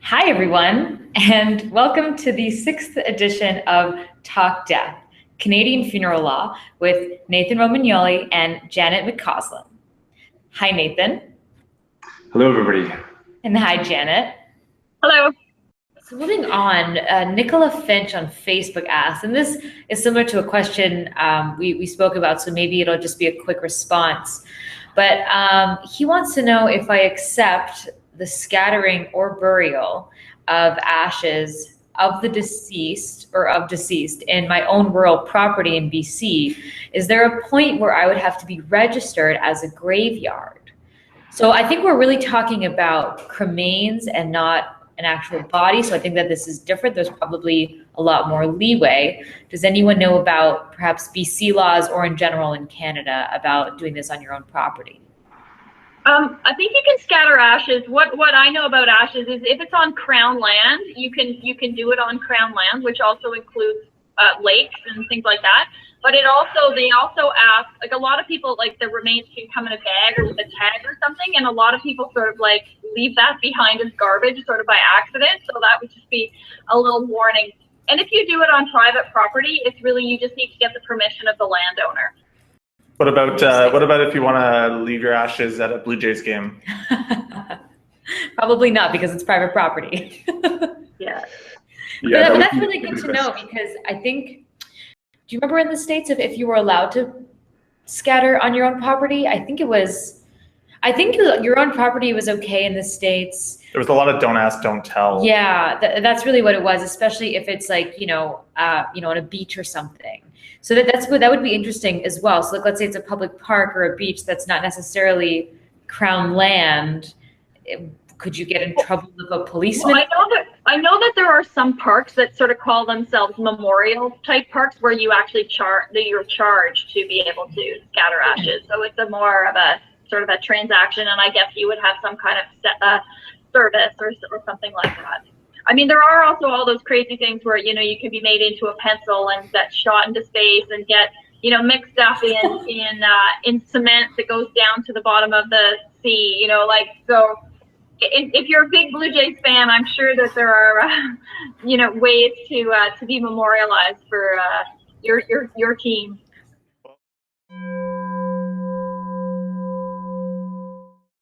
Hi, everyone, and welcome to the 6th edition of Talkdeath, Canadian Funeral Law with Nathan Romagnoli and Janet McCausland. Hi, Nathan. Hello, everybody. And hi, Janet. Hello. So moving on, Nicola Finch on Facebook asked, and this is similar to a question we spoke about, so maybe it'll just be a quick response. But he wants to know if I accept the scattering or burial of ashes of the deceased in my own rural property in BC. Is there a point where I would have to be registered as a graveyard? So I think we're really talking about cremains and not an actual body. So I think that this is different. There's probably a lot more leeway. Does anyone know about perhaps BC laws or in general in Canada about doing this on your own property? I think you can scatter ashes. What I know about ashes is if it's on Crown land, you can do it on Crown land, which also includes lakes and things like that. But they also ask, like, a lot of people, like, the remains can come in a bag or with a tag or something, and a lot of people sort of like leave that behind as garbage sort of by accident. So that would just be a little warning. And if you do it on private property, it's really, you just need to get the permission of the landowner. What about if you want to leave your ashes at a Blue Jays game? Probably not, because it's private property. Yeah. But that's really good to know, because I think, do you remember in the States if you were allowed to scatter on your own property? I think your own property was okay in the States. There was a lot of don't ask, don't tell. Yeah, that's really what it was, especially if it's like, on a beach or something. So that would be interesting as well. So, like, let's say it's a public park or a beach that's not necessarily Crown land. Could you get in trouble with a policeman? Well, I know that there are some parks that sort of call themselves memorial type parks where you actually you're charged to be able to scatter ashes. So it's a more of a sort of a transaction, and I guess you would have some kind of service or something like that. I mean, there are also all those crazy things where, you can be made into a pencil and get shot into space and get, mixed up in cement that goes down to the bottom of the sea, so if you're a big Blue Jays fan, I'm sure that there are, ways to be memorialized for your team.